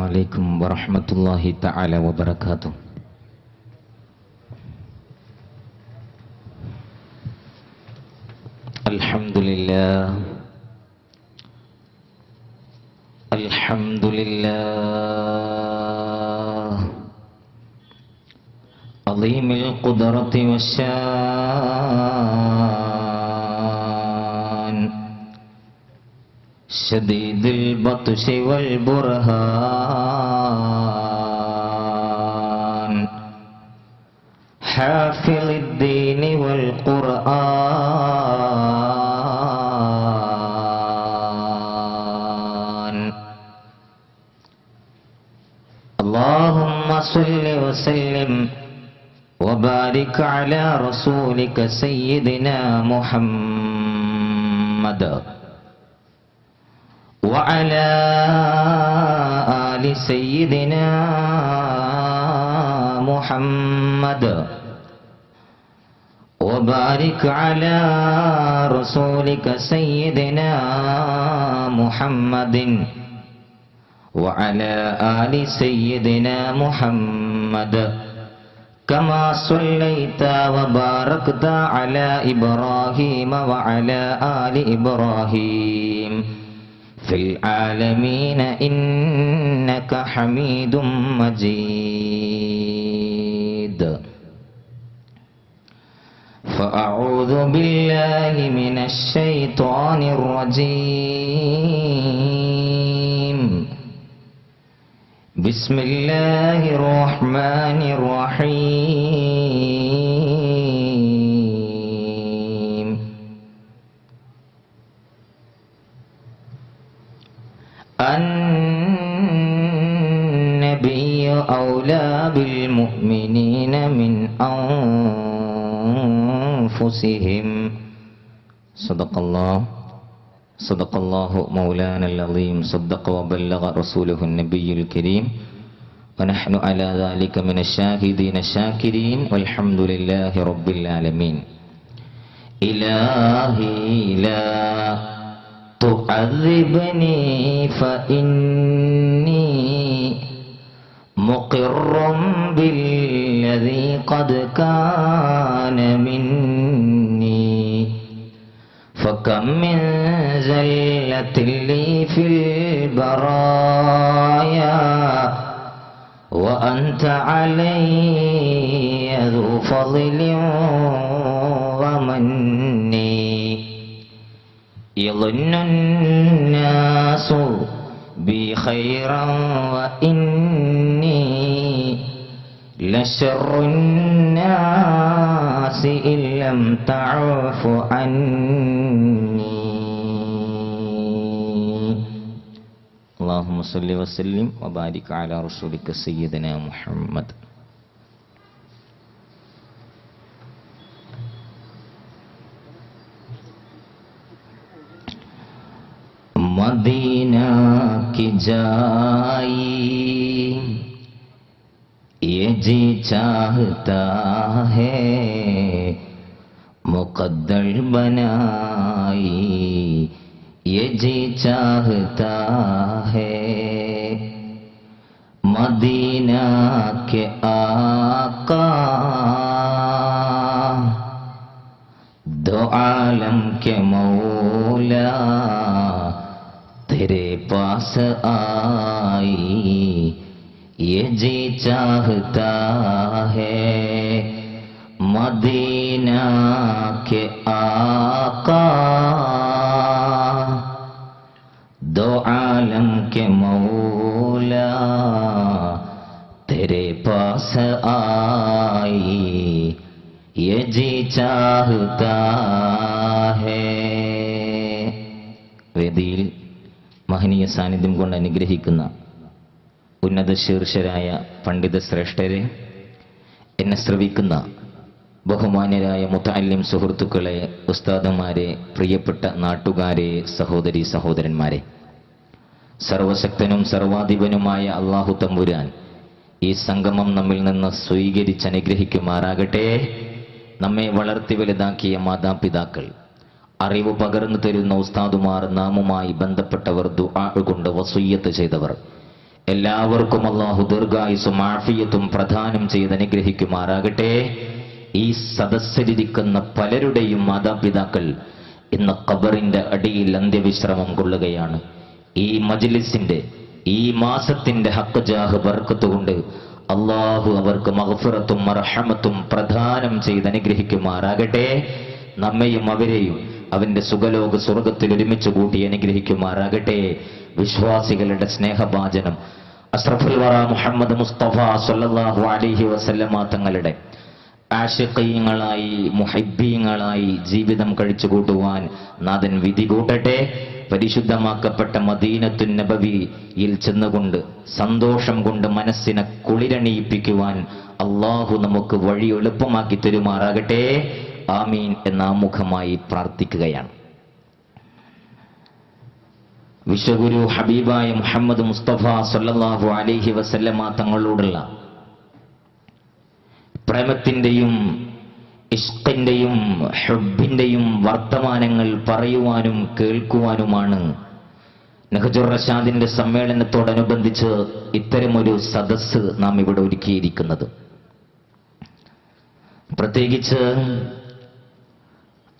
عليكم ورحمة الله تعالى وبركاته. الحمد لله الحمد لله عظيم القدرة والشان شديد البطش والبرهان حافظ الدين والقرآن. اللهم صل وسلم وبارك على رسولك سيدنا محمد وعلى آل سيدنا محمد وبارك على رسولك سيدنا محمد وعلى آل سيدنا محمد كما صليت وباركت على إبراهيم وعلى آل إبراهيم في العالمين إنك حميد مجيد. فأعوذ بالله من الشيطان الرجيم. بسم الله الرحمن الرحيم. النبي أولى بالمؤمنين من أنفسهم. صدق الله مولانا العظيم. صدق وبلغ رسوله النبي الكريم ونحن على ذلك من الشاهدين الشاكرين والحمد لله رب العالمين. إلهي لا تعذبني فإني مقر بالذي قد كان مني. فكم من زلة لي في البرايا وأنت علي ذو فضل ومن. يظن الناس بي خيرا وإني لشر الناس إن لم تعف عني. اللهم صل وسلم وبارك على رسولك سيدنا محمد. Medina की जाई ये जी चाहता है मुकद्दर बनाई ये जी चाहता है. मदीना के आका दो आलम के मौला तेरे पास आई ये जी चाहता है. मदीना के आका दो आलम के मौला तेरे पास आई ये जी चाहता है. വേദിയിൽ മഹനീയ സാന്നിധ്യം കൊണ്ട് അനുഗ്രഹിക്കുന്ന ഉന്നത ശീർഷരായ പണ്ഡിത ശ്രേഷ്ഠരെ, എന്നെ ശ്രവിക്കുന്ന ബഹുമാന്യരായ മുതഅല്ലിം സുഹൃത്തുക്കളെ, ഉസ്താദന്മാരെ, പ്രിയപ്പെട്ട നാട്ടുകാരെ, സഹോദരി സഹോദരന്മാരെ, സർവശക്തനും സർവാധിപനുമായ അല്ലാഹു തമ്പുരാൻ ഈ സംഗമം നമ്മിൽ നിന്ന് സ്വീകരിച്ചനുഗ്രഹിക്കുമാറാകട്ടെ. നമ്മെ വളർത്തി വലുതാക്കിയ മാതാപിതാക്കൾ, അറിവ് പകർന്നു തരുന്ന ഉസ്താദുമാർ, നാമുമായി ബന്ധപ്പെട്ടവർ, ദുആ കൊണ്ട് വസിയ്യത്ത് ചെയ്തവർ, എല്ലാവർക്കും അല്ലാഹു ദീർഘായുസ്സും ആഫിയത്തും പ്രദാനം ചെയ്ത് അനുഗ്രഹിക്കുമാറാകട്ടെ. ഈ സദസ്സിലിരിക്കുന്ന പലരുടെയും മാതാപിതാക്കൾ ഇന്ന് ഖബറിന്റെ അടിയിൽ അന്ത്യവിശ്രമം കൊള്ളുകയാണ്. ഈ മജ്ലിസിന്റെ, ഈ മാസത്തിന്റെ ഹഖ് ജാഹ് ബർക്കത്ത് കൊണ്ട് അല്ലാഹു അവർക്ക് മഗ്ഫിറത്തും മർഹമത്തും പ്രദാനം ചെയ്ത് അനുഗ്രഹിക്കുമാറാകട്ടെ. നമ്മയും അവരെയും അവന്റെ സുഖലോക സ്വർഗത്തിൽ ഒരുമിച്ച് കൂട്ടി അനുഗ്രഹിക്കുമാറാകട്ടെ. വിശ്വാസികളുടെ സ്നേഹഭാജനം അഷ്റഫുൽ വറ മുഹമ്മദ് മുസ്തഫ സ്വല്ലല്ലാഹു അലൈഹി വസല്ലമ തങ്ങളുടെ ആശിഖീങ്ങളായി മുഹബ്ബീങ്ങളായി ജീവിതം കഴിച്ചു കൂട്ടുവാൻ നാഥൻ വിധി കൂട്ടട്ടെ. പരിശുദ്ധമാക്കപ്പെട്ട മദീനത്തുൻ നബവിയിൽ ചെന്നുകൊണ്ട് സന്തോഷം കൊണ്ട് മനസ്സിനെ കുളിരണിയിപ്പിക്കുവാൻ അള്ളാഹു നമുക്ക് വഴി എളുപ്പമാക്കി തരുമാറാകട്ടെ. ആമീൻ എന്ന ആമുഖമായി പ്രാർത്ഥിക്കുകയാണ്. വിശ്വഗുരു ഹബീബായ മുഹമ്മദ് മുസ്തഫ സല്ലല്ലാഹു അലൈഹി വസല്ലമ തങ്ങളോടുള്ള പ്രേമത്തിന്റെയും ഇഷ്കിന്റെയും ഹുബ്ബിന്റെയും വർത്തമാനങ്ങൾ പറയുവാനും കേൾക്കുവാനുമാണ് നഹ്ജുർ റഷാദിന്റെ സമ്മേളനത്തോടനുബന്ധിച്ച് ഇത്തരമൊരു സദസ്സ് നാം ഇവിടെ ഒരുക്കിയിരിക്കുന്നത്. പ്രത്യേകിച്ച്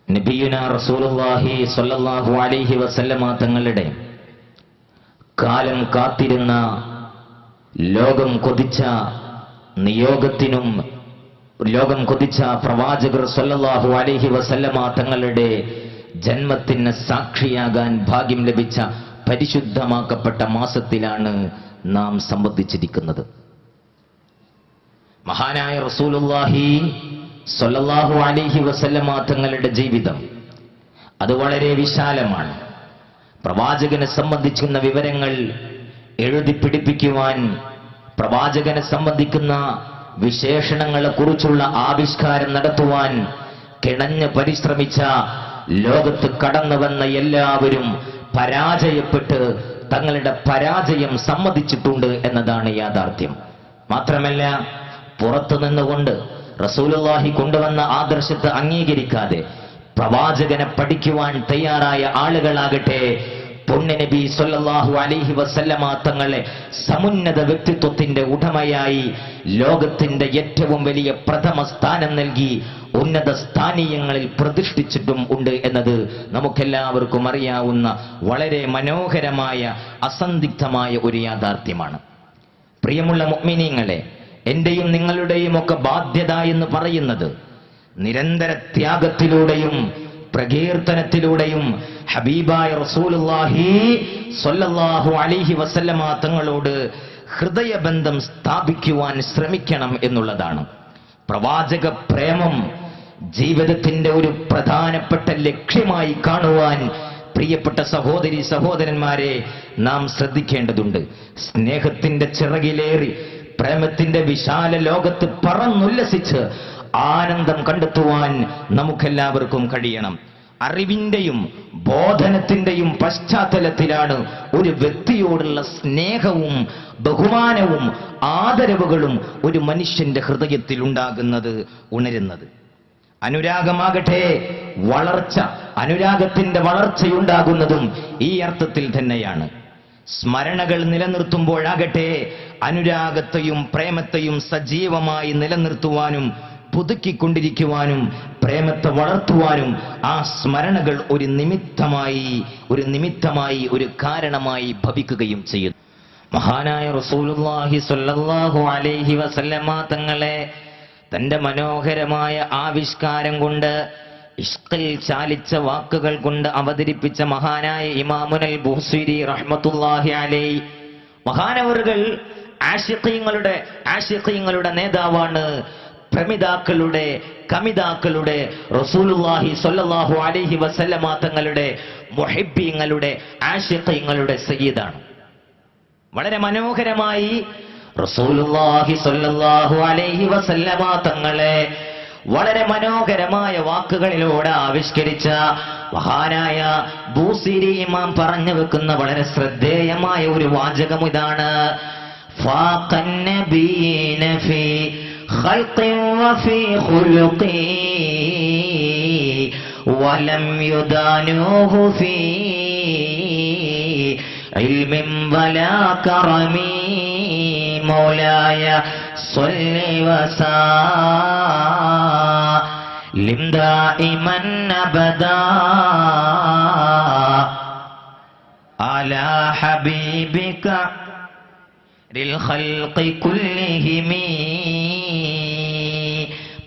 നബിയുനാ റസൂലുള്ളാഹി സ്വല്ലല്ലാഹു അലൈഹി വസല്ലമ തങ്ങളുടെ കാലം കാത്തിരുന്ന, ലോകം കൊതിച്ച നിയോഗത്തിനും ലോകം കൊതിച്ച പ്രവാചകർ സ്വല്ലല്ലാഹു അലൈഹി വസല്ലമ തങ്ങളുടെ ജന്മത്തിന് സാക്ഷിയാകാൻ ഭാഗ്യം ലഭിച്ച പരിശുദ്ധമാക്കപ്പെട്ട മാസത്തിലാണ് നാം സംബന്ധിച്ചിരിക്കുന്നത്. മഹാനായ റസൂലുള്ളാഹി സ്വല്ലല്ലാഹു അലൈഹി വസല്ലമ തങ്ങളുടെ ജീവിതം അത് വളരെ വിശാലമാണ്. പ്രവാചകനെ സംബന്ധിക്കുന്ന വിവരങ്ങൾ എഴുതി പിടിപ്പിക്കുവാൻ, പ്രവാചകനെ സംബന്ധിക്കുന്ന വിശേഷണങ്ങളെ കുറിച്ചുള്ള ആവിഷ്കാരം നടത്തുവാൻ കിണഞ്ഞ് പരിശ്രമിച്ച ലോകത്ത് കടന്നു വന്ന എല്ലാവരും പരാജയപ്പെട്ട് തങ്ങളുടെ പരാജയം സമ്മതിച്ചിട്ടുണ്ട് എന്നതാണ് യാഥാർത്ഥ്യം. മാത്രമല്ല, പുറത്തു നിന്നുകൊണ്ട് റസൂലുള്ളാഹി കൊണ്ടുവന്ന ആദർശത്തെ അംഗീകരിക്കാതെ പ്രവാചകനെ പഠിക്കുവാൻ തയ്യാറായ ആളുകളാകട്ടെ പുണ്യനബി സ്വല്ലല്ലാഹു അലൈഹി വസല്ലമ തങ്ങളെ സമുന്നത വ്യക്തിത്വത്തിന്റെ ഉടമയായി ലോകത്തിന്റെ ഏറ്റവും വലിയ പ്രഥമ സ്ഥാനം നൽകി ഉന്നത സ്ഥാനീയങ്ങളിൽ പ്രതിഷ്ഠിച്ചിട്ടും ഉണ്ട് എന്നത് നമുക്കെല്ലാവർക്കും അറിയാവുന്ന വളരെ മനോഹരമായ അസന്ദിഗ്ധമായ ഒരു യാഥാർത്ഥ്യമാണ്. പ്രിയമുള്ള മുഅ്മിനീങ്ങളെ, എന്റെയും നിങ്ങളുടെയും ഒക്കെ ബാധ്യത എന്ന് പറയുന്നത് നിരന്തര ത്യാഗത്തിലൂടെയും പ്രകീർത്തനത്തിലൂടെയും ഹബീബായ റസൂലുള്ളാഹി സ്വല്ലല്ലാഹു അലൈഹി വസല്ലമ തങ്ങളോട് ഹൃദയബന്ധം സ്ഥാപിക്കുവാൻ ശ്രമിക്കണം എന്നുള്ളതാണ്. പ്രവാചക പ്രേമം ജീവിതത്തിന്റെ ഒരു പ്രധാനപ്പെട്ട ലക്ഷ്യമായി കാണുവാൻ പ്രിയപ്പെട്ട സഹോദരി സഹോദരന്മാരെ നാം ശ്രദ്ധിക്കേണ്ടതുണ്ട്. സ്നേഹത്തിന്റെ ചിറകിലേറി പ്രേമത്തിന്റെ വിശാല ലോകത്ത് പറന്നുല്ലസിച്ച് ആനന്ദം കണ്ടെത്തുവാൻ നമുക്കെല്ലാവർക്കും കഴിയണം. അറിവിന്റെയും ബോധനത്തിന്റെയും പശ്ചാത്തലത്തിലാണ് ഒരു വ്യക്തിയോടുള്ള സ്നേഹവും ബഹുമാനവും ആദരവുകളും ഒരു മനുഷ്യന്റെ ഹൃദയത്തിൽ ഉണ്ടാകുന്നത്, ഉണരുന്നത്. അനുരാഗമാകട്ടെ വളർച്ച, അനുരാഗത്തിന്റെ വളർച്ചയുണ്ടാകുന്നതും ഈ അർത്ഥത്തിൽ തന്നെയാണ്. സ്മരണകൾ നിലനിർത്തുമ്പോഴാകട്ടെ അനുരാഗത്തെയും പ്രേമത്തെയും സജീവമായി നിലനിർത്തുവാനും പുതുക്കിക്കൊണ്ടിരിക്കുവാനും പ്രേമത്തെ വളർത്തുവാനും ആ സ്മരണകൾ ഒരു നിമിത്തമായി ഒരു കാരണമായി ഭവിക്കുകയും ചെയ്യുന്നു. മഹാനായ റസൂലുള്ളാഹി സ്വല്ലല്ലാഹു അലൈഹി വസല്ലമ തങ്ങളെ തന്റെ മനോഹരമായ ആവിഷ്കാരം കൊണ്ട്, ഇഷ്കിൽ ചാലിച്ച വാക്കുകൾ കൊണ്ട് അവതരിപ്പിച്ച മഹാനായ ഇമാമുൽ ബുഖാരി റഹ്മത്തുള്ളാഹി അലൈഹി മഹാനവറുകൾ ആശിഖീങ്ങളുടെ നേതാവാണ്. പ്രമിതാക്കളുടെ കമിതാക്കളുടെ റസൂലുള്ളാഹി സ്വല്ലല്ലാഹു അലൈഹി വസല്ലമ തങ്ങളുടെ മുഹിബ്ബീങ്ങളുടെ ആശിഖീങ്ങളുടെ സയ്യിദാണ്. വളരെ മനോഹരമായി റസൂലുള്ളാഹി സ്വല്ലല്ലാഹു അലൈഹി വസല്ലമ തങ്ങളെ വളരെ മനോഹരമായ വാക്കുകളിലൂടെ ആവിഷ്കരിച്ച മഹാനായ ബൂസിരി ഇമാം പറഞ്ഞു വെക്കുന്ന വളരെ ശ്രദ്ധേയമായ ഒരു വാചകം ഇതാണ്: ഫാഖൻ നബിയ്യന ഫീ ഖൽഖി വഫീ ഖുലുഖി വലം യുദാനുഹു ഫീ ഇൽമിൻ വലാ കറമി മൗലായ സ്വല്ലി വസല്ലിം ദായിമൻ അബദാ അലാ ഹബീബിക ലിൽ ഖൽഖി കുല്ലിഹിം.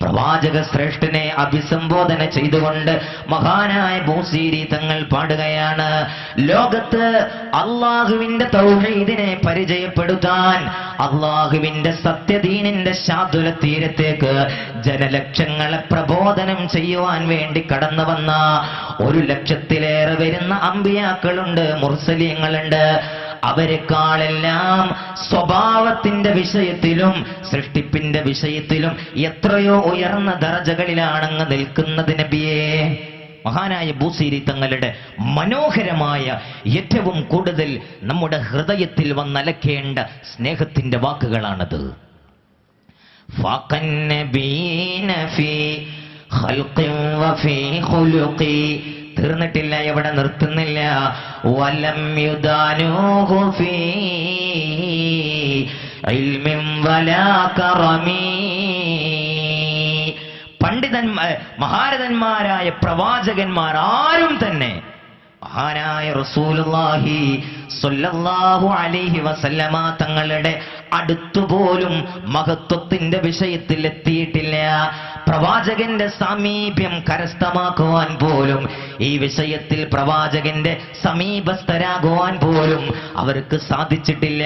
പ്രവാചക ശ്രേഷ്ഠനെ അഭിസംബോധന ചെയ്തുകൊണ്ട് മഹാനായ ബൂസീരി തങ്ങൾ പാടുകയാണ്, ലോകത്ത് അള്ളാഹുവിന്റെ തൗഹീദിനെ പരിചയപ്പെടുത്താൻ, അള്ളാഹുവിന്റെ സത്യദീനിന്റെ ശാതുല തീരത്തേക്ക് ജനലക്ഷങ്ങളെ പ്രബോധനം ചെയ്യുവാൻ വേണ്ടി കടന്നു വന്ന 1,00,000-ലേറെ വരുന്ന അമ്പിയാക്കളുണ്ട്, മുർസലീങ്ങളുണ്ട്. അവരെക്കാളെല്ലാം സ്വഭാവത്തിന്റെ വിഷയത്തിലും സൃഷ്ടിപ്പിന്റെ വിഷയത്തിലും എത്രയോ ഉയർന്ന ദറജകളിലാണങ്ങ് നിൽക്കുന്നത് നബിയേ. മഹാനായ ബൂസീരി തങ്ങളുടെ മനോഹരമായ ഏറ്റവും കൂടുതൽ നമ്മുടെ ഹൃദയത്തിൽ വന്നലക്കേണ്ട സ്നേഹത്തിന്റെ വാക്കുകളാണത്. തീർന്നിട്ടില്ല, എവിടെ നിർത്തുന്നില്ല. വലം യുദാനൂഹു ഫീ ഇൽമിൻ വലാ കറമി. മഹാരഥന്മാരായ പ്രവാചകന്മാർ ആരും തന്നെ മഹാനായ റസൂലുള്ളാഹി സ്വല്ലല്ലാഹു അലൈഹി വസല്ലമ തങ്ങളുടെ അടുത്തുപോലും മഹത്വത്തിന്റെ വിഷയത്തിൽ എത്തിയിട്ടില്ല. പ്രവാചകന്റെ സാമീപ്യം കരസ്ഥമാക്കുവാൻ പോലും, ഈ വിഷയത്തിൽ പ്രവാചകന്റെ സമീപസ്ഥരാകുവാൻ പോലും അവർക്ക് സാധിച്ചിട്ടില്ല.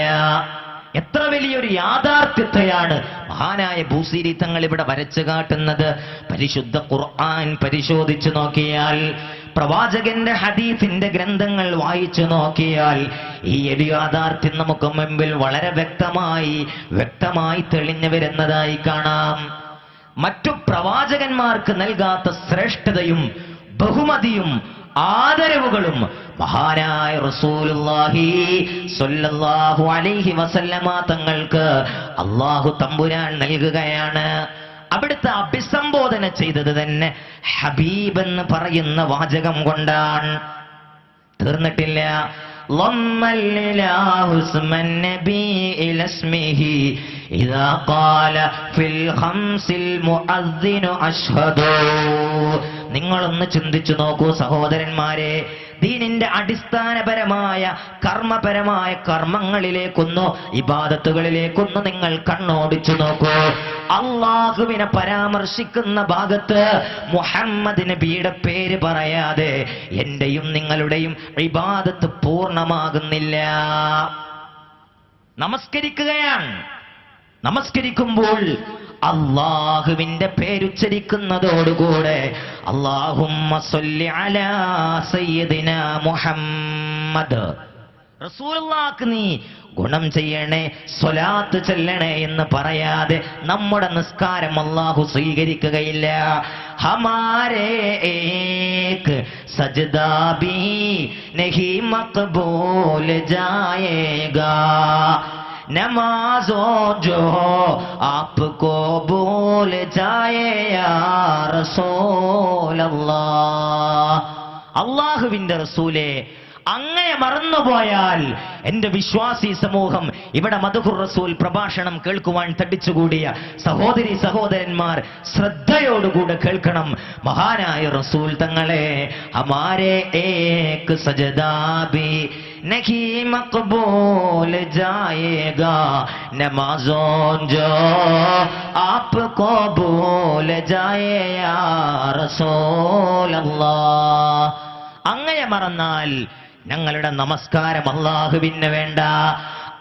എത്ര വലിയൊരു യാഥാർത്ഥ്യത്തെയാണ് മഹാനായ ബൂസീരി തങ്ങൾ ഇവിടെ വരച്ചു കാട്ടുന്നത്. പരിശുദ്ധ ഖുർആൻ പരിശോധിച്ചു നോക്കിയാൽ, പ്രവാചകന്റെ ഹദീസിന്റെ ഗ്രന്ഥങ്ങൾ വായിച്ചു നോക്കിയാൽ ഈ ഒരു യാഥാർത്ഥ്യം നമുക്ക് മുമ്പിൽ വളരെ വ്യക്തമായി തെളിഞ്ഞു വരുന്നതായി കാണാം. മറ്റു പ്രവാചകന്മാർക്ക് നൽകാത്ത ശ്രേഷ്ഠതയും ബഹുമതിയും ആദരവുകളും മഹാനായ റസൂലുള്ളാഹി സ്വല്ലല്ലാഹു അലൈഹി വസല്ലമ തങ്ങൾക്ക് അല്ലാഹു തമ്പുരാൻ നൽകുകയാണ്. അവിടുത്തെ അഭിസംബോധന ചെയ്തത് തന്നെ ഹബീബ് എന്ന് പറയുന്ന വാചകം കൊണ്ടാണ്. തീർന്നിട്ടില്ല. നിങ്ങളൊന്ന് ചിന്തിച്ചു നോക്കൂ സഹോദരന്മാരെ, ദീനിന്റെ അടിസ്ഥാനപരമായ കർമ്മപരമായ കർമ്മങ്ങളിലേക്കൊന്നു, ഇബാദത്തുകളിലേക്കൊന്നു നിങ്ങൾ കണ്ണോടിച്ചു നോക്കൂ. അള്ളാഹുവിനെ പരാമർശിക്കുന്ന ഭാഗത്ത് മുഹമ്മദ് നബിയുടെ പേര് പറയാതെ എന്റെയും നിങ്ങളുടെയും ഇബാദത്ത് പൂർണ്ണമാകുന്നില്ല. നമസ്കരിക്കുമ്പോൾ അള്ളാഹുവിന്റെ പേരുച്ചരിക്കുന്നതോടുകൂടെ അല്ലാഹുമ്മ സ്വല്ലി അലാ സയ്യിദിനാ മുഹമ്മദ്, റസൂലുള്ളാഹിക്ക് നീ ഗുണം ചെയ്യണേ, സ്വലാത്ത് ചൊല്ലണേ എന്ന് പറയാതെ നമ്മുടെ നിസ്കാരം അല്ലാഹു സ്വീകരിക്കുകയില്ല. ഹമാരേ ഏക് സജ്ദാ ബി നഹി മഖബൂൽ ജായേഗാ, നമാസോ ജോ ആപ്കോ ഭൂൽ ജായേ യാ റസൂലല്ലാഹ്. അല്ലാഹുവിന്റെ റസൂലേ, അങ്ങയെ മറന്നുപോയാൽ എന്റെ വിശ്വാസി സമൂഹം, ഇവിടെ മദ്ഹുർ റസൂൽ പ്രഭാഷണം കേൾക്കുവാൻ തടിച്ചുകൂടിയ സഹോദരി സഹോദരന്മാർ ശ്രദ്ധയോടുകൂടെ കേൾക്കണം. മഹാനായ റസൂൽ തങ്ങളെ ഹമാരേ ഏക് സജ്ദാ ബി നഹി മഖബൂൽ ജായേഗാ, നമാസോൻ ജോ ആപ്കോ ഭൂൽ ജായേ യാ റസൂലല്ലാഹ്. അങ്ങയെ മറന്നാൽ ഞങ്ങളുടെ നമസ്കാരം അല്ലാഹുവിന് വേണ്ട.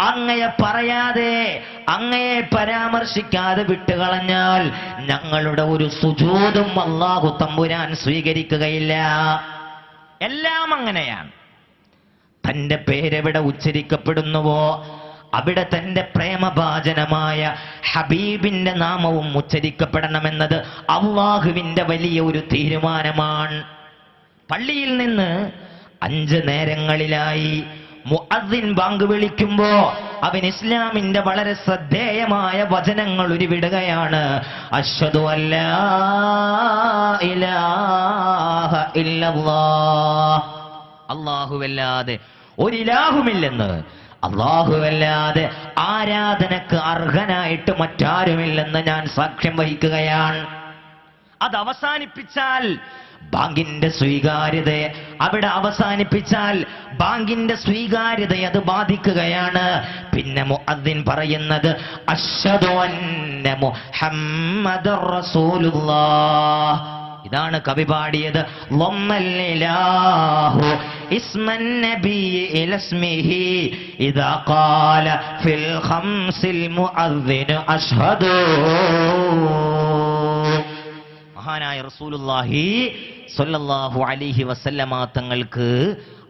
അങ്ങയെ പറയാതെ, അങ്ങയെ പരാമർശിക്കാതെ വിട്ടുകളഞ്ഞാൽ ഞങ്ങളുടെ ഒരു സുജൂദും അല്ലാഹു തമ്പുരാൻ സ്വീകരിക്കുകയില്ല. എല്ലാം അങ്ങനെയാണ്. തന്റെ പേരെവിടെ ഉച്ചരിക്കപ്പെടുന്നുവോ അവിടെ തന്റെ പ്രേമഭാജനമായ ഹബീബിന്റെ നാമവും ഉച്ചരിക്കപ്പെടണമെന്നത് അല്ലാഹുവിന്റെ വലിയ ഒരു തീരുമാനമാണ്. പള്ളിയിൽ നിന്ന് 5 നേരങ്ങളിലായി മുഅദ്ദിൻ ബാങ്ക് വിളിക്കുമ്പോ അവൻ ഇസ്ലാമിന്റെ വളരെ ശ്രദ്ധേയമായ വചനങ്ങൾ ഉരുവിടുകയാണ്. അശ്ഹദു അല്ലാ ഇലാഹ ഇല്ലല്ലാഹ്, അല്ലാഹുവല്ലാതെ ഒരിലാഹുമില്ലെന്ന്, അല്ലാഹുവല്ലാതെ ആരാധനക്ക് അർഹനായിട്ട് മറ്റാരുമില്ലെന്ന് ഞാൻ സാക്ഷ്യം വഹിക്കുകയാണ്. അത് അവസാനിപ്പിച്ചാൽ ബാങ്കിന്റെ സ്വീകാര്യതയെ, അവിടെ അവസാനിപ്പിച്ചാൽ ബാങ്കിന്റെ സ്വീകാര്യതയെ അത് ബാധിക്കുകയാണ്. പിന്നെ മുഅദ്ദിൻ പറയുന്നത് അശ്ഹദു അന്ന മുഹമ്മദർ റസൂലുള്ളാഹ്. ഇതാണ് കവി പാടിയത്. ലമ്മല്ലാഹു ഇസ്മൻ നബി ഇലസ്മിഹി ഇദാ ഖാല ഫിൽ ഖംസിൽ മുഅദ്ദിൻ അശ്ഹദു. മഹാനായ റസൂലുള്ളാഹി സ്വല്ലല്ലാഹു അലൈഹി വസല്ലമ തങ്ങൾക്ക്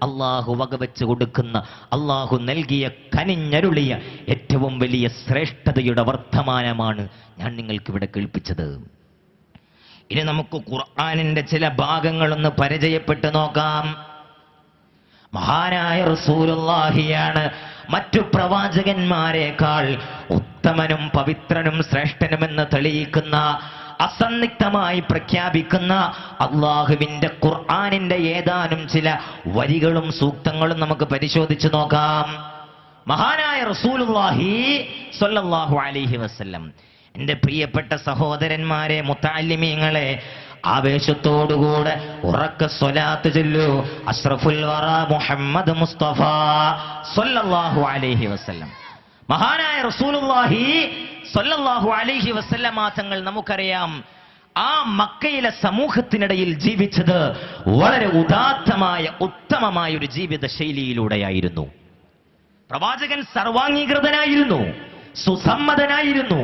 അള്ളാഹു വകവെച്ച് കൊടുക്കുന്ന, അള്ളാഹു നൽകിയ കനിഞ്ഞരുളിയ ഏറ്റവും വലിയ ശ്രേഷ്ഠതയുടെ വർത്തമാനമാണ് ഞാൻ നിങ്ങൾക്കിവിടെ കേൾപ്പിച്ചത്. ഇനി നമുക്ക് ഖുർആനിന്റെ ചില ഭാഗങ്ങളൊന്ന് പരിചയപ്പെട്ടു നോക്കാം. മഹാനായ റസൂലുള്ളാഹിയാണ് മറ്റു പ്രവാചകന്മാരെക്കാൾ ഉത്തമനും പവിത്രനും ശ്രേഷ്ഠനുമെന്ന് തെളിയിക്കുന്ന, അസന്നിഗ്ധമായി പ്രഖ്യാപിക്കുന്ന അള്ളാഹുവിന്റെ ഖുർആനിന്റെ ഏതാനും ചില വരികളും സൂക്തങ്ങളും നമുക്ക് പരിശോധിച്ചു നോക്കാം. മഹാനായ റസൂലുള്ളാഹി സ്വല്ലല്ലാഹു അലൈഹി വസല്ലം, എന്റെ പ്രിയപ്പെട്ട സഹോദരന്മാരെ, മുത്തഅല്ലിമീങ്ങളെ, ആവേശത്തോടുകൂടെ ഉറക്ക സ്വലാത്ത് ചൊല്ലൂ. അഷ്റഫുൽ വറ മുഹമ്മദ് മുസ്തഫ സ്വല്ലല്ലാഹു അലൈഹി വസല്ലം. മഹാനായ റസൂലുള്ളാഹി സ്വല്ലല്ലാഹു അലൈഹി വസല്ലമ തങ്ങൾ നമുക്കറിയാം, ആ മക്കയിലെ സമൂഹത്തിനിടയിൽ ജീവിച്ചത് വളരെ ഉദാത്തമായ ഉത്തമമായ ഒരു ജീവിത ശൈലിയിലൂടെയായിരുന്നു. പ്രവാചകൻ സർവാംഗീകൃതനായിരുന്നു, സുസമ്മതനായിരുന്നു.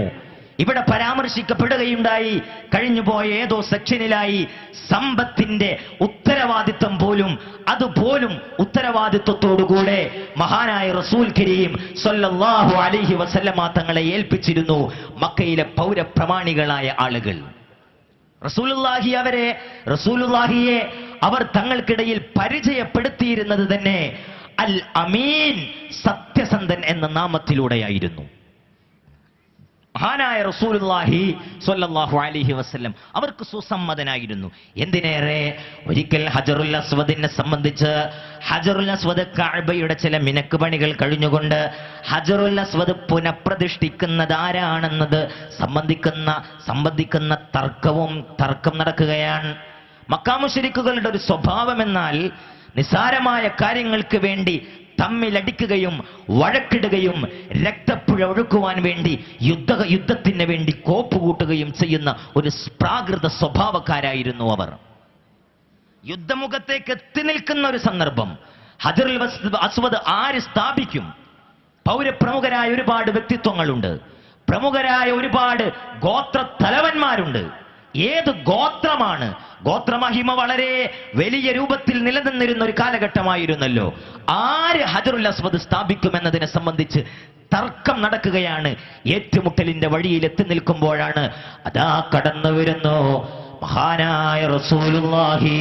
ഇവിടെ പരാമർശിക്കപ്പെടുകയുണ്ടായി, കഴിഞ്ഞുപോയ ഏതോ സെക്ഷനിലായി സമ്പത്തിന്റെ ഉത്തരവാദിത്വം പോലും, അതുപോലും ഉത്തരവാദിത്വത്തോടുകൂടെ മഹാനായ റസൂൽ കരീം സ്വല്ലല്ലാഹു അലൈഹി വസല്ലമ തങ്ങളെ ഏൽപ്പിച്ചിരുന്നു മക്കയിലെ പൗരപ്രമാണികളായ ആളുകൾ. റസൂലുള്ളാഹിയെ അവർ തങ്ങൾക്കിടയിൽ പരിചയപ്പെടുത്തിയിരുന്നത് തന്നെ അൽ അമീൻ, സത്യസന്ധൻ എന്ന നാമത്തിലൂടെയായിരുന്നു. മഹാനായ റസൂലുള്ളാഹി സ്വല്ലല്ലാഹു അലൈഹി വസല്ലം അവർക്ക് സുസമ്മതനായിരുന്നു. എന്തിനേറെ, ഒരിക്കൽ ഹജറുൽ അസ്വദിനെ സംബന്ധിച്ച്, ഹജറുൽ അസ്വദ് കഅബയുടെ ചില മിനക്ക് പണികൾ കഴിഞ്ഞുകൊണ്ട് ഹജറുൽ അസ്വദ് പുനഃപ്രതിഷ്ഠിക്കുന്നത് ആരാണെന്നത് സംബന്ധിക്കുന്ന തർക്കം നടക്കുകയാണ്. മക്കാ മുശ്രിക്കുകളുടെ ഒരു സ്വഭാവമെന്നാൽ നിസാരമായ കാര്യങ്ങൾക്ക് വേണ്ടി തമ്മിലടിക്കുകയും വഴക്കിടുകയും രക്തപ്പുഴ ഒഴുക്കുവാൻ വേണ്ടി യുദ്ധത്തിന് വേണ്ടി കോപ്പുകൂട്ടുകയും ചെയ്യുന്ന ഒരു പ്രാകൃത സ്വഭാവക്കാരായിരുന്നു അവർ. യുദ്ധമുഖത്തേക്ക് എത്തി നിൽക്കുന്ന ഒരു സന്ദർഭം, ഹജറുൽ അസ്വദ് ആര് സ്ഥാപിക്കും? പൗരപ്രമുഖരായ ഒരുപാട് വ്യക്തിത്വങ്ങളുണ്ട്, പ്രമുഖരായ ഒരുപാട് ഗോത്ര തലവന്മാരുണ്ട്. ഏത് ഗോത്രമാണ്? ഗോത്രമഹിമ വളരെ വലിയ രൂപത്തിൽ നിലനിന്നിരുന്ന ഒരു കാലഘട്ടമായിരുന്നല്ലോ. ആര് ഹജറുൽ അസ്വദ് സ്ഥാപിക്കുമെന്നതിനെ സംബന്ധിച്ച് തർക്കം നടക്കുകയാണ്. ഏറ്റുമുട്ടലിന്റെ വഴിയിൽ എത്തി നിൽക്കുമ്പോഴാണ് അതാ കടന്നു വരുന്നു മഹാനായ റസൂലുള്ളാഹി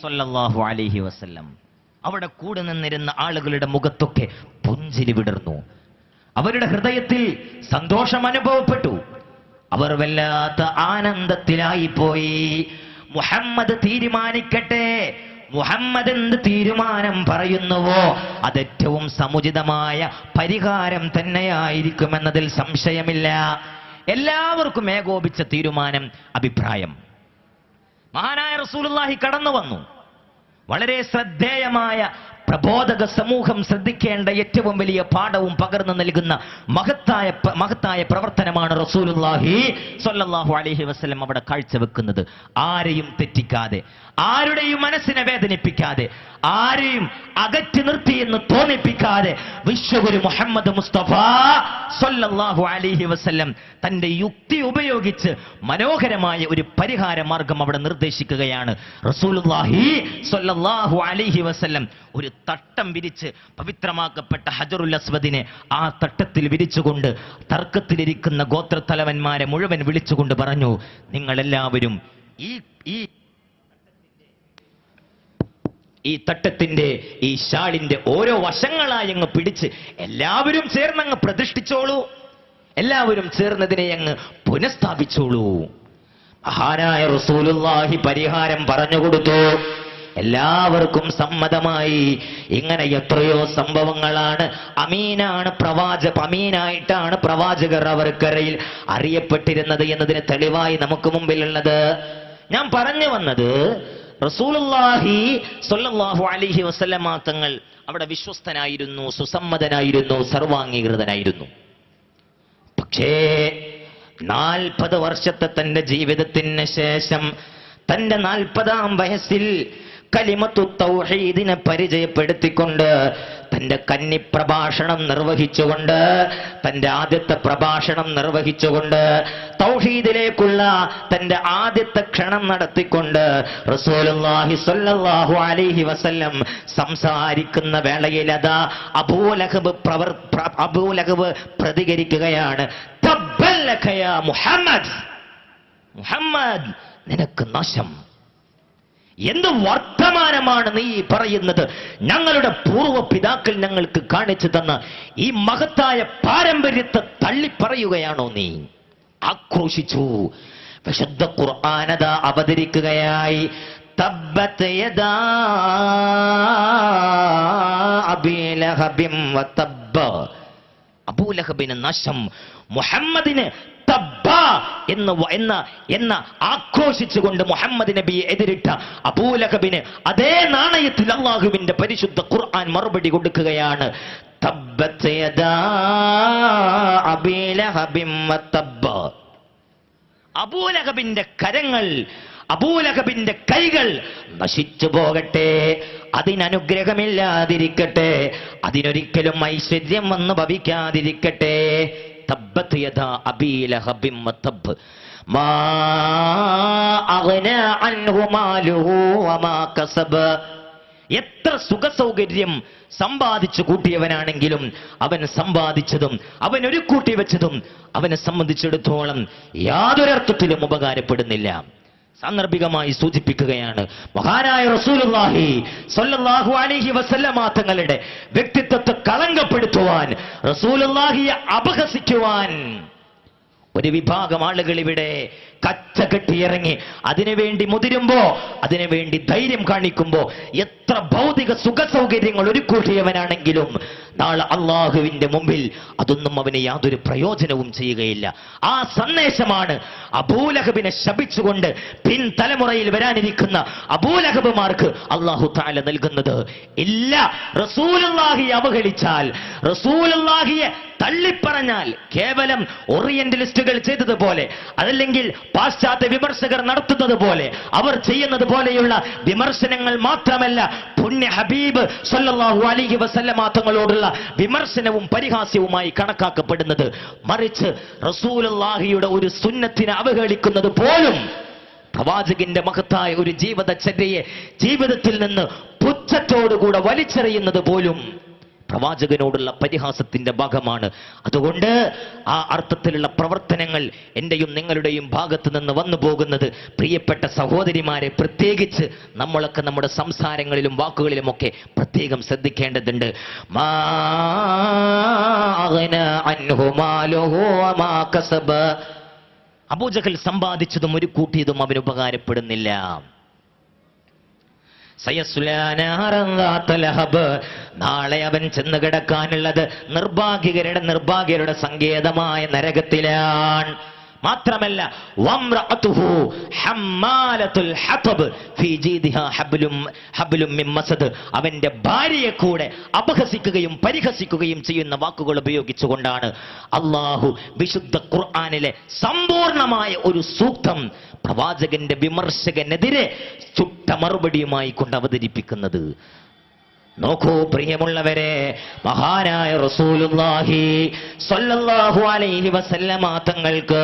സ്വല്ലല്ലാഹു അലൈഹി വസല്ലം. അവിടെ കൂടെ നിന്നിരുന്ന ആളുകളുടെ മുഖത്തൊക്കെ പുഞ്ചിരി വിടർന്നു, അവരുടെ ഹൃദയത്തിൽ സന്തോഷം അനുഭവപ്പെട്ടു. അവർ വല്ലാത്ത ആനന്ദത്തിലായി പോയി. മുഹമ്മദ് തീരുമാനിക്കട്ടെ, മുഹമ്മദ് എന്ത് തീരുമാനം പറയുന്നുവോ അതേറ്റവും സമുചിതമായ പരിഹാരം തന്നെയായിരിക്കുമെന്നതിൽ സംശയമില്ല. എല്ലാവർക്കും ഏകോപിച്ച തീരുമാനം, അഭിപ്രായം. മഹാനായ റസൂലുള്ളാഹി കടന്നു വന്നു. വളരെ ശ്രദ്ധേയമായ പ്രബോധക സമൂഹം ശ്രദ്ധിക്കേണ്ട ഏറ്റവും വലിയ പാഠവും പകർന്നു നൽകുന്ന മഹത്തായ പ്രവർത്തനമാണ് റസൂലുള്ളാഹി സ്വല്ലല്ലാഹു അലൈഹി വസല്ലം അവിടെ കാഴ്ചവെക്കുന്നത്. ആരെയും തെറ്റിക്കാതെ, ആരുടെയും മനസ്സിനെ വേദനിപ്പിക്കാതെ, ആരെയും അകറ്റി നിർത്തി എന്ന് തോന്നിപ്പിക്കാതെ വിശ്വഗുരു മുഹമ്മദ് മുസ്തഫ സ്വല്ലല്ലാഹു അലൈഹി വസല്ലം തന്റെ യുക്തി ഉപയോഗിച്ച് മനോഹരമായ ഒരു പരിഹാര മാർഗം അവിടെ നിർദ്ദേശിക്കുകയാണ്. റസൂലുള്ളാഹി സ്വല്ലല്ലാഹു അലൈഹി വസല്ലം ഒരു തട്ടം വിരിച്ച് പവിത്രമാക്കപ്പെട്ട ഹജറുൽ അസ്വദിനെ ആ തട്ടത്തിൽ വിരിച്ചുകൊണ്ട് തർക്കത്തിലിരിക്കുന്ന ഗോത്രത്തലവന്മാരെ മുഴുവൻ വിളിച്ചുകൊണ്ട് പറഞ്ഞു, നിങ്ങളെല്ലാവരും ഈ തട്ടത്തിന്റെ ഈ ഷാളിന്റെ ഓരോ വശങ്ങളായി അങ്ങ് പിടിച്ച് എല്ലാവരും ചേർന്നങ്ങ് പ്രതിഷ്ഠിച്ചോളൂ, എല്ലാവരും ചേർന്നതിനെ അങ്ങ് പുനഃസ്ഥാപിച്ചോളൂ. മഹാനായ റസൂലുള്ളാഹി പരിഹാരം പറഞ്ഞു കൊടുത്തു. എല്ലാവർക്കും സമ്മതമായി. ഇങ്ങനെ എത്രയോ സംഭവങ്ങളാണ്. അമീനായിട്ടാണ് പ്രവാചകർ അവർക്കരയിൽ അറിയപ്പെട്ടിരുന്നത് എന്നതിന് തെളിവായി നമുക്ക് മുമ്പിലുള്ളത്. ഞാൻ പറഞ്ഞു വന്നത്, റസൂലുള്ളാഹി സ്വല്ലല്ലാഹു അലൈഹി വസല്ലമ തങ്ങൾ അവിടെ വിശ്വസ്തനായിരുന്നു, സുസമ്മതനായിരുന്നു, സർവാംഗീകൃതനായിരുന്നു. പക്ഷേ 40 വർഷത്തെ തന്റെ ജീവിതത്തിന് ശേഷം തന്റെ 40-ാം വയസ്സിൽ കലിമത്തു തൗഹീദിനെ പരിചയപ്പെടുത്തിക്കൊണ്ട് തന്റെ കന്നി പ്രഭാഷണം നിർവഹിച്ചുകൊണ്ട്, തന്റെ ആദ്യത്തെ പ്രഭാഷണം നിർവഹിച്ചുകൊണ്ട്, തൗഹീദിലേക്കുള്ള തന്റെ ആദ്യത്തെ ക്ഷണം നടത്തിക്കൊണ്ട് റസൂലുള്ളാഹി സ്വല്ലല്ലാഹു അലൈഹി വസല്ലം സംസാരിക്കുന്ന വേളയിൽ അതാ അബൂലഹബ് പ്രതികരിക്കുകയാണ്. തബ്ബൻ ലക യാ മുഹമ്മദ്, മുഹമ്മദ് നിനക്ക് നാശം. എന്ത് വർത്തമാനമാണ് നീ പറയുന്നത്? ഞങ്ങളുടെ പൂർവ്വ പിതാക്കൾ ഞങ്ങൾക്ക് കാണിച്ചു തന്ന ഈ മഹത്തായ പാരമ്പര്യത്തെ തള്ളിപ്പറയുകയാണോ നീ? ആക്രോശിച്ചു. വിശുദ്ധ ഖുർആനത അവതരിക്കുകയായി. തബ്ബത് യദാ അബീ ലഹബിൻ വതബ്ബ. അബൂലഹബിന് നാശം, മുഹമ്മദിന് തബ്ബ എന്ന് ആക്രോശിച്ചുകൊണ്ട് മുഹമ്മദ് നബിയെ എതിരിട്ട അബൂലഹബിന് അതേ നാണയത്തിൽ അല്ലാഹുവിന്റെ പരിശുദ്ധ ഖുർആൻ മറുപടി കൊടുക്കുകയാണ്. തബ്ബത് യദാ അബീ ലഹബിൻ വതബ്ബ. അബൂലഹബിന്റെ കരങ്ങൾ, അബൂലഹബിന്റെ കൈകൾ നശിച്ചു പോകട്ടെ, അതിനനുഗ്രഹമില്ലാതിരിക്കട്ടെ, അതിനൊരിക്കലും ഐശ്വര്യം വന്ന് ഭവിക്കാതിരിക്കട്ടെ. തബ്ബത് യദാ അബീ ലഹബിൻ വതബ്ബ മാ അഗ്നാ അൻഹു മാലുഹു വമാ കസബ. എത്ര സുഖസൗകര്യം സമ്പാദിച്ചു കൂട്ടിയവനാണെങ്കിലും അവൻ സമ്പാദിച്ചതും അവൻ ഒരു കൂട്ടി വെച്ചതും അവനെ സംബന്ധിച്ചിടത്തോളം യാതൊരർത്ഥത്തിലും ഉപകാരപ്പെടുന്നില്ല. സാന്ദർഭികമായി സൂചിപ്പിക്കുകയാണ്, മഹാനായ റസൂലുള്ളാഹി സ്വല്ലല്ലാഹു അലൈഹി വസല്ലമ തങ്ങളുടെ വ്യക്തിത്വത്തെ കളങ്കപ്പെടുത്തുവാൻ, റസൂലുള്ളാഹിയെ അപഹസിക്കുവാൻ ഒരു വിഭാഗം ആളുകൾ ഇവിടെ കച്ചകെട്ടിയിറങ്ങി അതിനുവേണ്ടി മുതിരുമ്പോ, അതിനുവേണ്ടി ധൈര്യം കാണിക്കുമ്പോ, എത്ര ഭൗതിക സുഖ സൗകര്യങ്ങൾ ഒരു കൂട്ടിയവനാണെങ്കിലും നാളെ അള്ളാഹുവിന്റെ മുമ്പിൽ അതൊന്നും അവന് യാതൊരു പ്രയോജനവും ചെയ്യുകയില്ല. ആ സന്ദേശമാണ് അബൂലഹബിനെ ശപിച്ചുകൊണ്ട് പിൻതലമുറയിൽ വരാനിരിക്കുന്ന അബൂലഹബുമാർക്ക് അള്ളാഹു തആല നൽകുന്നത്. ഇല്ല, റസൂലുള്ളാഹിയെ അവഹേളിച്ചാൽ, റസൂലുള്ളാഹിയെ തള്ളിപ്പറഞ്ഞാൽ, കേവലം ഓറിയന്റലിസ്റ്റുകൾ ചെയ്തതുപോലെ, അതല്ലെങ്കിൽ പാശ്ചാത്യ വിമർശകർ നടത്തുന്നത് പോലെ, അവർ ചെയ്യുന്നത് പോലെയുള്ള വിമർശനങ്ങൾ മാത്രമല്ല പുണ്യ ഹബീബ് സ്വല്ലല്ലാഹു അലൈഹി വസല്ലമ തങ്ങളോടുള്ള വിമർശനവും പരിഹാസ്യവുമായി കണക്കാക്കപ്പെടുന്നത്. മറിച്ച് റസൂലുള്ളാഹിയുടെ ഒരു സുന്നത്തിനെ അവഹേളിക്കുന്നത് പോലും, പ്രവാചകന്റെ മഹത്തായ ഒരു ജീവിതചര്യയെ ജീവിതത്തിൽ നിന്ന് പുച്ഛത്തോടുകൂടെ വലിച്ചെറിയുന്നത് പോലും പ്രവാചകനോടുള്ള പരിഹാസത്തിന്റെ ഭാഗമാണ്. അതുകൊണ്ട് ആ അർത്ഥത്തിലുള്ള പ്രവർത്തനങ്ങൾ എന്റെയും നിങ്ങളുടെയും ഭാഗത്ത് നിന്ന് വന്നു പോകുന്നത്, പ്രിയപ്പെട്ട സഹോദരിമാരെ, പ്രത്യേകിച്ച് നമ്മളൊക്കെ നമ്മുടെ സംസാരങ്ങളിലും വാക്കുകളിലുമൊക്കെ പ്രത്യേകം ശ്രദ്ധിക്കേണ്ടതുണ്ട്. മാ അഗ്നാ അൻഹു മാലുഹു വമാ കസബ. അബൂജഹൽ സമ്പാദിച്ചതും ഒരു കൂട്ടിയതും അവന് ഉപകാരപ്പെടുന്നില്ല. നാളെ അവൻ ചെന്ന് കിടക്കാനുള്ളത് നിർഭാഗ്യരുടെ സങ്കേതമായ നരകത്തിലാണ്. മാത്രമല്ല, വംറഅതുഹു ഹമ്മാലത്തുൽ ഹതബ് ഫീ ജീദിഹാ ഹബ്ലും മിൻ മസദ്. അവന്റെ ഭാര്യയെ കൂടെ അപഹസിക്കുകയും പരിഹസിക്കുകയും ചെയ്യുന്ന വാക്കുകൾ ഉപയോഗിച്ചുകൊണ്ടാണ് അല്ലാഹു വിശുദ്ധ ഖുർആനിലെ സമ്പൂർണമായ ഒരു സൂക്തം പ്രവാചകന്റെ വിമർശകനെതിരെ ചുട്ട മറുപടിയുമായി കൊണ്ട് അവതരിപ്പിക്കുന്നത്. നോക്കൂ പ്രിയമുള്ളവരെ, മഹാനായ റസൂലുള്ളാഹി സ്വല്ലല്ലാഹു അലൈഹി വസല്ലമ തങ്ങൾക്ക്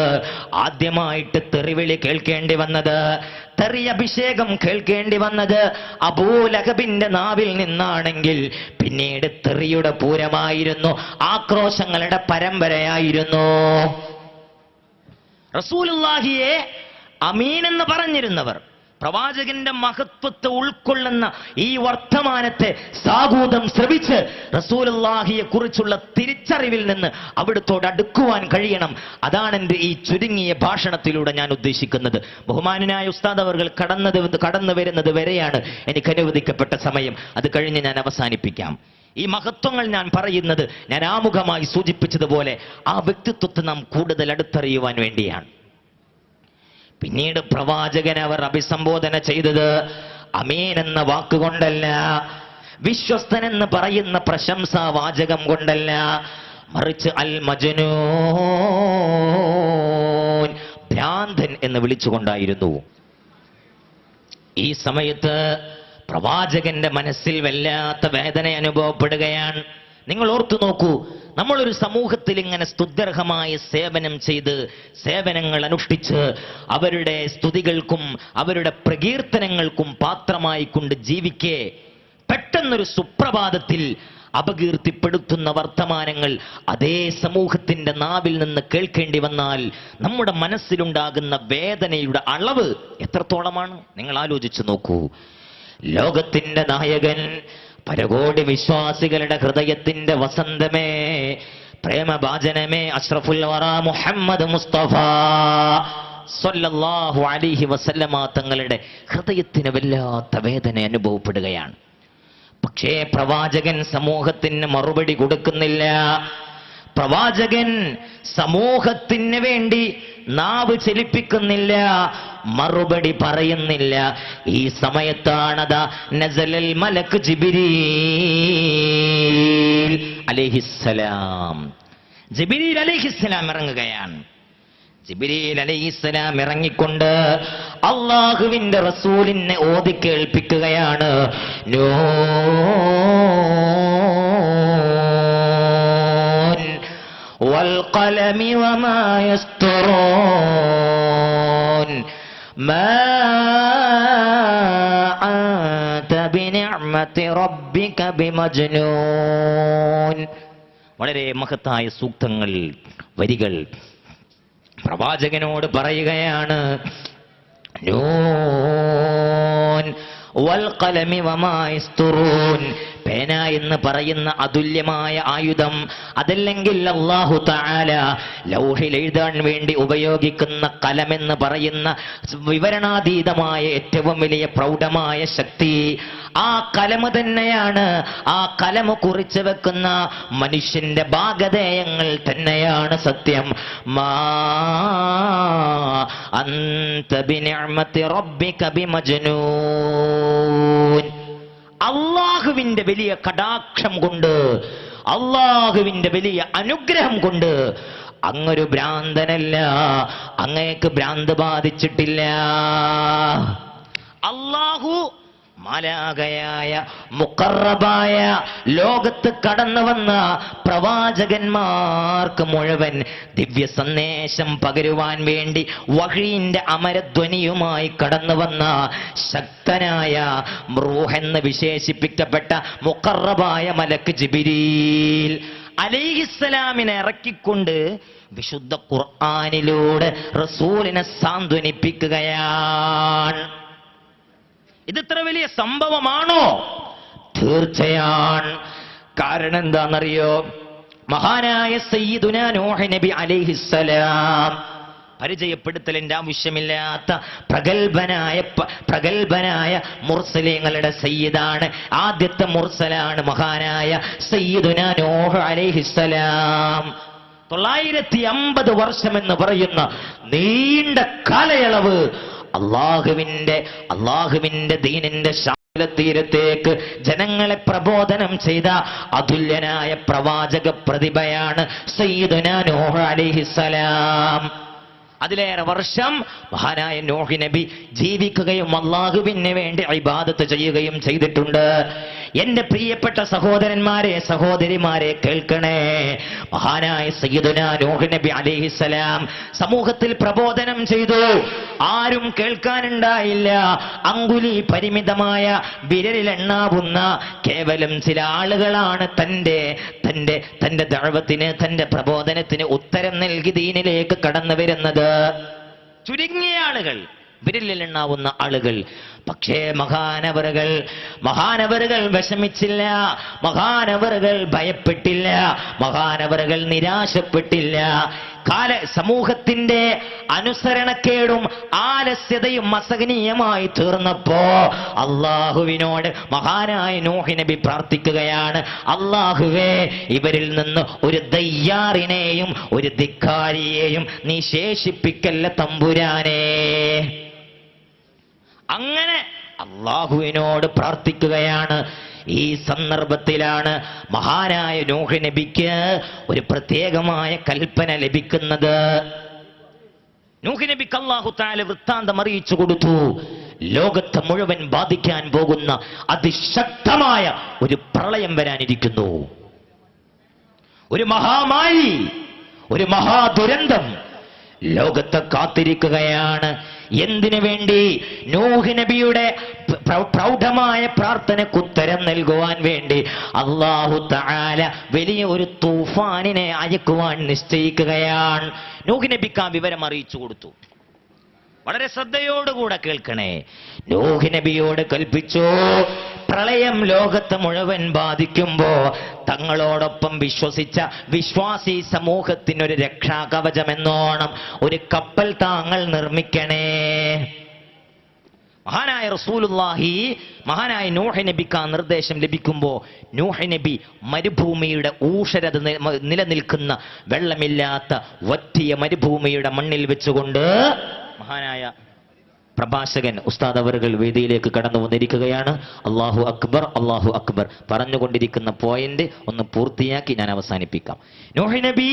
ആദ്യമായിട്ട് തെറിവിളി കേൾക്കേണ്ടി വന്നത്, തെറി അഭിഷേകം കേൾക്കേണ്ടി വന്നത് അബൂലഹബിന്റെ നാവിൽ നിന്നാണെങ്കിൽ പിന്നീട് തെറിയുടെ പൂരമായിരുന്നു, ആക്രോശങ്ങളുടെ പരമ്പരയായിരുന്നു. റസൂലുള്ളാഹിയെ അമീൻ എന്ന് പറഞ്ഞിരുന്നവർ, പ്രവാചകന്റെ മഹത്വത്തെ ഉൾക്കൊള്ളുന്ന ഈ വർത്തമാനത്തെ സാഗൂതം ശ്രവിച്ച് റസൂലുള്ളാഹിയെ കുറിച്ചുള്ള തിരിച്ചറിവിൽ നിന്ന് അവിടുത്തോട് അടുക്കുവാൻ കഴിയണം. അതാണ് എൻ്റെ ഈ ചുരുങ്ങിയ ഭാഷണത്തിലൂടെ ഞാൻ ഉദ്ദേശിക്കുന്നത്. ബഹുമാനനായ ഉസ്താദ് അവർ കടന്നു വരുന്നത് വരെയാണ് എനിക്ക് അനുവദിക്കപ്പെട്ട സമയം. അത് കഴിഞ്ഞ് ഞാൻ അവസാനിപ്പിക്കാം. ഈ മഹത്വങ്ങൾ ഞാൻ പറയുന്നത് ഞാൻ ആമുഖമായി സൂചിപ്പിച്ചതുപോലെ ആ വ്യക്തിത്വത്തെ നാം കൂടുതൽ അടുത്തറിയുവാൻ വേണ്ടിയാണ്. പിന്നീട് പ്രവാചകൻ അവർ അഭിസംബോധന ചെയ്തത് അമീൻ എന്ന വാക്കുകൊണ്ടല്ല, വിശ്വസ്തൻ എന്ന് പറയുന്ന പ്രശംസാ വാചകം കൊണ്ടല്ല, മറിച്ച് അൽ മജ്നൂൻ, ഭ്രാന്തൻ എന്ന് വിളിച്ചുകൊണ്ടായിരുന്നു. ഈ സമയത്ത് പ്രവാചകന്റെ മനസ്സിൽ വല്ലാത്ത വേദന അനുഭവപ്പെടുകയാണ്. നിങ്ങൾ ഓർത്തു നോക്കൂ, നമ്മളൊരു സമൂഹത്തിൽ ഇങ്ങനെ സ്തുത്യർഹമായ സേവനം ചെയ്ത് സേവനങ്ങൾ അനുഷ്ഠിച്ച് അവരുടെ സ്തുതികൾക്കും അവരുടെ പ്രകീർത്തനങ്ങൾക്കും പാത്രമായി കൊണ്ട് ജീവിക്കെ പെട്ടെന്നൊരു സുപ്രഭാതത്തിൽ അപകീർത്തിപ്പെടുത്തുന്ന വർത്തമാനങ്ങൾ അതേ സമൂഹത്തിന്റെ നാവിൽ നിന്ന് കേൾക്കേണ്ടി വന്നാൽ നമ്മുടെ മനസ്സിലുണ്ടാകുന്ന വേദനയുടെ അളവ് എത്രത്തോളമാണ് നിങ്ങൾ ആലോചിച്ചു നോക്കൂ. ലോകത്തിന്റെ നായകൻ, പരകോടി വിശ്വാസികളുടെ ഹൃദയത്തിന്റെ വസന്തമേ, പ്രേമഭാജനമേ, അഷ്റഫുൽ വറ മുഹമ്മദ് മുസ്തഫ സ്വല്ലല്ലാഹു അലൈഹി വസല്ലമ തങ്ങളുടെ ഹൃദയത്തിന് വല്ലാത്ത വേദന അനുഭവപ്പെടുകയാണ്. പക്ഷേ പ്രവാചകൻ സമൂഹത്തിന് മറുപടി കൊടുക്കുന്നില്ല. പ്രവാചകൻ സമൂഹത്തിന് വേണ്ടി നാവ് ചലിപ്പിക്കുന്നില്ല, മറുപടി പറയുന്നില്ല. ഈ സമയത്താണതാ നസലൽ മലക്ക് ജിബ്രീൽ അലൈഹിസ്സലാം. ജിബ്രീൽ അലൈഹിസ്സലാം ഇറങ്ങുകയാണ്. ജിബ്രീൽ അലൈഹിസ്സലാം ഇറങ്ങിക്കൊണ്ട് അല്ലാഹുവിന്റെ റസൂലിനെ ഓതി കേൾപ്പിക്കുകയാണ്. والقلم وما يسطرون ما أنت بنعمة ربك بمجنون. വളരെ മഹത്തായ സൂക്തങ്ങൾ, വരികൾ പ്രവാചകനോട് പറയുകയാണ്. നൂൻ വൽ ഖലമി വമാ യസ്തുറൂൻ, പേന എന്ന് പറയുന്ന അതുല്യമായ ആയുധം, അതല്ലെങ്കിൽ അല്ലാഹു തആല ലൗഹിൽ എഴുതാൻ വേണ്ടി ഉപയോഗിക്കുന്ന കലമെന്ന് പറയുന്ന വിവരണാതീതമായ ഏറ്റവും വലിയ പ്രൗഢമായ ശക്തി, ആ കലമ തന്നെയാണ്, ആ കലമ കുറിച്ച് വെക്കുന്ന മനുഷ്യന്റെ ഭാഗധേയങ്ങൾ തന്നെയാണ് സത്യം. മാ അൻത ബിനിഅമതി റബ്ബിക ബിമജ്നൂൻ. അള്ളാഹുവിന്റെ വലിയ കടാക്ഷം കൊണ്ട്, അള്ളാഹുവിന്റെ വലിയ അനുഗ്രഹം കൊണ്ട് അങ്ങൊരു ഭ്രാന്തനല്ല, അങ്ങേക്ക് ഭ്രാന്ത് ബാധിച്ചിട്ടില്ല. അള്ളാഹു മാലാഖയായ മുഖറബായ ലോകത്ത് കടന്നു വന്ന പ്രവാചകന്മാർക്ക് മുഴുവൻ ദിവ്യ സന്ദേശം പകരുവാൻ വേണ്ടി വഹീന്റെ അമരധ്വനിയുമായി കടന്നു വന്ന ശക്തനായ റൂഹ് എന്ന് വിശേഷിപ്പിക്കപ്പെട്ട മുഖറബായ മലക്ക് ജിബ്രീൽ അലൈഹിസ്സലാമിനെ ഇറക്കിക്കൊണ്ട് വിശുദ്ധ ഖുർആനിലൂടെ റസൂലിനെ സാന്ത്വനിപ്പിക്കുകയാണ്. ഇതിത്ര വലിയ സംഭവമാണോ? തീർച്ചയാണ്. കാരണം എന്താണെന്നറിയോ? മഹാനായ സയ്യിദുനാ നൂഹ് നബി അലൈഹിസ്സലാം, പരിചയപ്പെടുത്തലിന്റെ ആവശ്യമില്ലാത്ത പ്രഗൽഭനായ മുർസലീങ്ങളുടെ സയ്യിദാണ്. ആദ്യത്തെ മുർസലാണ് മഹാനായ സയ്യിദുനാ നൂഹ് അലൈഹിസ്സലാം. 950 വർഷം എന്ന് പറയുന്ന നീണ്ട കാലയളവ് അള്ളാഹുവിന്റെ ദീനിന്റെ തീരത്തേക്ക് ജനങ്ങളെ പ്രബോധനം ചെയ്ത അതുല്യനായ പ്രവാചക പ്രതിഭയാണ് സയ്യിദുനാ നൂഹ് അലൈഹിസ്സലാം. അതിലേറെ വർഷം മഹാനായ നൂഹ് നബി ജീവിക്കുകയും അള്ളാഹുവിന് വേണ്ടി ഇബാദത്ത് ചെയ്യുകയും ചെയ്തിട്ടുണ്ട്. എന്റെ പ്രിയപ്പെട്ട സഹോദരന്മാരെ, സഹോദരിമാരെ, കേൾക്കണേ. മഹാനായ സയ്യിദുനാ നൂഹ് നബി അലൈഹിസ്സലാം സമൂഹത്തിൽ പ്രബോധനം ചെയ്തു. ആരും കേൾക്കാനുണ്ടായില്ല. അങ്കുലി പരിമിതമായ വിരലിലെണ്ണാവുന്ന കേവലം ചില ആളുകളാണ് തന്റെ ദഅവത്തിന്, തന്റെ പ്രബോധനത്തിന് ഉത്തരം നൽകി ദീനിലേക്ക് കടന്നു വരുന്നത്. ചുരുങ്ങിയ ആളുകൾ. വിരലിലെണ്ണാവുന്ന ആളുകൾ. പക്ഷേ മഹാനവറുകൾ വിഷമിച്ചില്ല, മഹാനവറുകൾ ഭയപ്പെട്ടില്ല, മഹാനവറുകൾ നിരാശപ്പെട്ടില്ല. സമൂഹത്തിന്റെ അനുസരണക്കേടും ആലസ്യതയും അസഹനീയമായി തീർന്നപ്പോ അള്ളാഹുവിനോട് മഹാനായ നൂഹ് നബി പ്രാർത്ഥിക്കുകയാണ്, അള്ളാഹുവേ, ഇവരിൽ നിന്ന് ഒരു ദയ്യാറിനെയും ഒരു ധിക്കാരിയെയും നീ ശേഷിപ്പിക്കല്ല തമ്പുരാനേ. അങ്ങനെ അള്ളാഹുവിനോട് പ്രാർത്ഥിക്കുകയാണ്. ഈ സന്ദർഭത്തിലാണ് മഹാനായ നൂഹ് നബിക്ക് ഒരു പ്രത്യേകമായ കൽപ്പന ലഭിക്കുന്നത്. നൂഹ് നബിക്ക് അല്ലാഹു തആല വൃത്താന്തം അറിയിച്ചു കൊടുത്തു. ലോകത്തെ മുഴുവൻ ബാധിക്കാൻ പോകുന്ന അതിശക്തമായ ഒരു പ്രളയം വരാനിരിക്കുന്നു. ഒരു മഹാമാരി, ഒരു മഹാദുരന്തം ലോകത്തെ കാത്തിരിക്കുകയാണ്. എന്തിനു വേണ്ടി? നൂഹ് നബിയുടെ പ്രൗഢമായ പ്രാർത്ഥനയ്ക്ക് ഉത്തരം നൽകുവാൻ വേണ്ടി അല്ലാഹു തആല വലിയ ഒരു തൂഫാനിനെ അയക്കുവാൻ നിശ്ചയിക്കുകയാണ്. നൂഹ് നബിക്ക് ആ വിവരം അറിയിച്ചു കൊടുത്തു. വളരെ ശ്രദ്ധയോടുകൂടെ കേൾക്കണേ. നൂഹ് നബിയോട് കൽപ്പിച്ചു, പ്രളയം ലോകത്തെ മുഴുവൻ ബാധിക്കുമ്പോ തങ്ങളോടൊപ്പം വിശ്വസിച്ച വിശ്വാസി സമൂഹത്തിനൊരു രക്ഷാകവചമെന്നോണം ഒരു കപ്പൽ താങ്കൾ നിർമ്മിക്കണേ. മഹാനായ റസൂലുള്ളാഹി മഹാനായ നൂഹ് നബിക്ക് ആ നിർദ്ദേശം ലഭിക്കുമ്പോ നൂഹ് നബി മരുഭൂമിയുടെ ഊഷരത നിലനിൽക്കുന്ന വെള്ളമില്ലാത്ത വറ്റിയ മരുഭൂമിയുടെ മണ്ണിൽ വെച്ചുകൊണ്ട് മഹാനായ പ്രഭാഷകൻ ഉസ്താദ് അവറുകൾ വേദിയിലേക്ക് കടന്നു വന്നിരിക്കുകയാണ്. അല്ലാഹു അക്ബർ, അല്ലാഹു അക്ബർ പറഞ്ഞുകൊണ്ടിരിക്കുന്ന പോയിന്റ് ഒന്ന് പൂർത്തിയാക്കി ഞാൻ അവസാനിപ്പിക്കാം. നൂഹ് നബി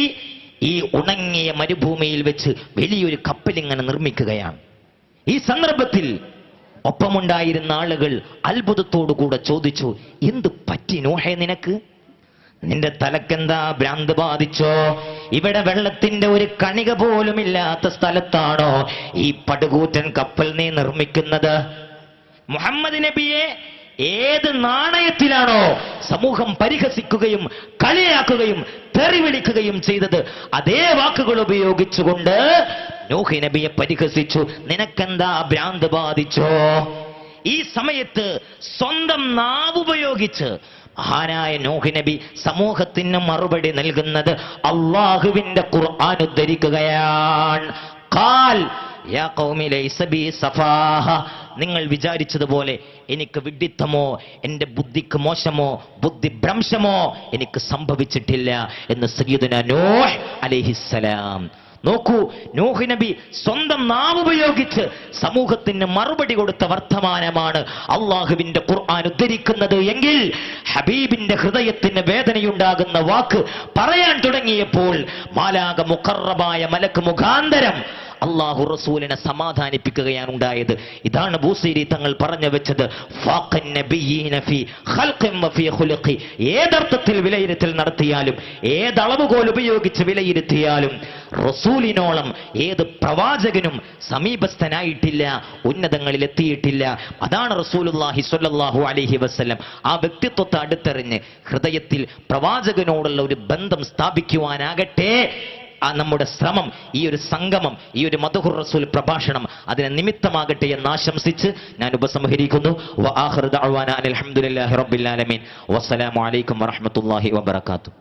ഈ ഉണങ്ങിയ മരുഭൂമിയിൽ വെച്ച് വലിയൊരു കപ്പലിങ്ങനെ നിർമ്മിക്കുകയാണ്. ഈ സന്ദർഭത്തിൽ ഒപ്പമുണ്ടായിരുന്ന ആളുകൾ അത്ഭുതത്തോടുകൂടെ ചോദിച്ചു, എന്ത് പറ്റി നൂഹേ നിനക്ക്? നിന്റെ തലക്കെന്താ ഭ്രാന്ത് ബാധിച്ചോ? ഇവിടെ വെള്ളത്തിന്റെ ഒരു കണിക പോലും ഇല്ലാത്ത സ്ഥലത്താണോ ഈ പടുകൂറ്റൻ കപ്പൽ നീ നിർമ്മിക്കുന്നത്? മുഹമ്മദ് നബിയെ ഏത് നാണയത്തിലാണോ സമൂഹം പരിഹസിക്കുകയും കളിയാക്കുകയും തെറി വിളിക്കുകയും ചെയ്തത്, അതേ വാക്കുകൾ ഉപയോഗിച്ചുകൊണ്ട് നൂഹ് നബിയെ പരിഹസിച്ചു. നിനക്കെന്താ ഭ്രാന്ത് ബാധിച്ചോ? ഈ സമയത്ത് സ്വന്തം നാവുപയോഗിച്ച് മഹാനായ നൂഹ് നബി സമൂഹത്തിന് മറുപടി നൽകുന്നത് അള്ളാഹുവിന്റെ ഖുർആൻ ഉദ്ധരിക്കുകയാണ്. ഖാൽ യാ ഖൗമി ലൈസ ബി സഫാഹ, നിങ്ങൾ വിചാരിച്ചതുപോലെ എനിക്ക് വിഡ്ഢിത്തമോ എന്റെ ബുദ്ധിക്ക് മോശമോ ബുദ്ധിഭ്രംശമോ എനിക്ക് സംഭവിച്ചിട്ടില്ല എന്ന് സയ്യിദുനാ നൂഹ് അലൈഹിസ്സലാം. നോക്കൂ, നൂഹ് നബി സ്വന്തം നാവുപയോഗിച്ച് സമൂഹത്തിന് മറുപടി കൊടുത്ത വർത്തമാനമാണ് അള്ളാഹുവിന്റെ ഖുർആൻ ഉദ്ധരിക്കുന്നത് എങ്കിൽ ഹബീബിന്റെ ഹൃദയത്തിന് വേദനയുണ്ടാകുന്ന വാക്ക് പറയാൻ തുടങ്ങിയപ്പോൾ മാലാക മുഖറബായ മലക്ക് മുഖാന്തരം അള്ളാഹു റസൂലിനെ സമാധാനിപ്പിക്കുകയാണ് ഉണ്ടായത്. ഇതാണ് ബൂസീരി തങ്ങൾ പറഞ്ഞു വെച്ചത്, ഏതർത്ഥത്തിൽ വിലയിരുത്തൽ നടത്തിയാലും ഏതളവുകോൽ ഉപയോഗിച്ച് വിലയിരുത്തിയാലും റസൂലിനോളം ഏത് പ്രവാചകനും സമീപസ്ഥനായിട്ടില്ല, ഉന്നതങ്ങളിൽ എത്തിയിട്ടില്ല. അതാണ് റസൂലുള്ളാഹി സ്വല്ലല്ലാഹു അലൈഹി വസല്ലം ആ വ്യക്തിത്വത്തെ അടുത്തെറിഞ്ഞ് ഹൃദയത്തിൽ പ്രവാചകനോടുള്ള ഒരു ബന്ധം സ്ഥാപിക്കുവാനാകട്ടെ നമ്മുടെ ശ്രമം, ഈ ഒരു സംഗമം, ഈ ഒരു മദ്ഹുർ റസൂൽ പ്രഭാഷണം അതിനെ നിമിത്തമാകട്ടെ എന്ന് ആശംസിച്ച് ഞാൻ ഉപസംഹരിക്കുന്നു. വആഖിറു ദഅ്വാനാ അൽഹംദുലില്ലാഹി റബ്ബിൽ ആലമീൻ. വസ്സലാമു അലൈക്കും വറഹ്മത്തുള്ളാഹി വബറകാതുഹു.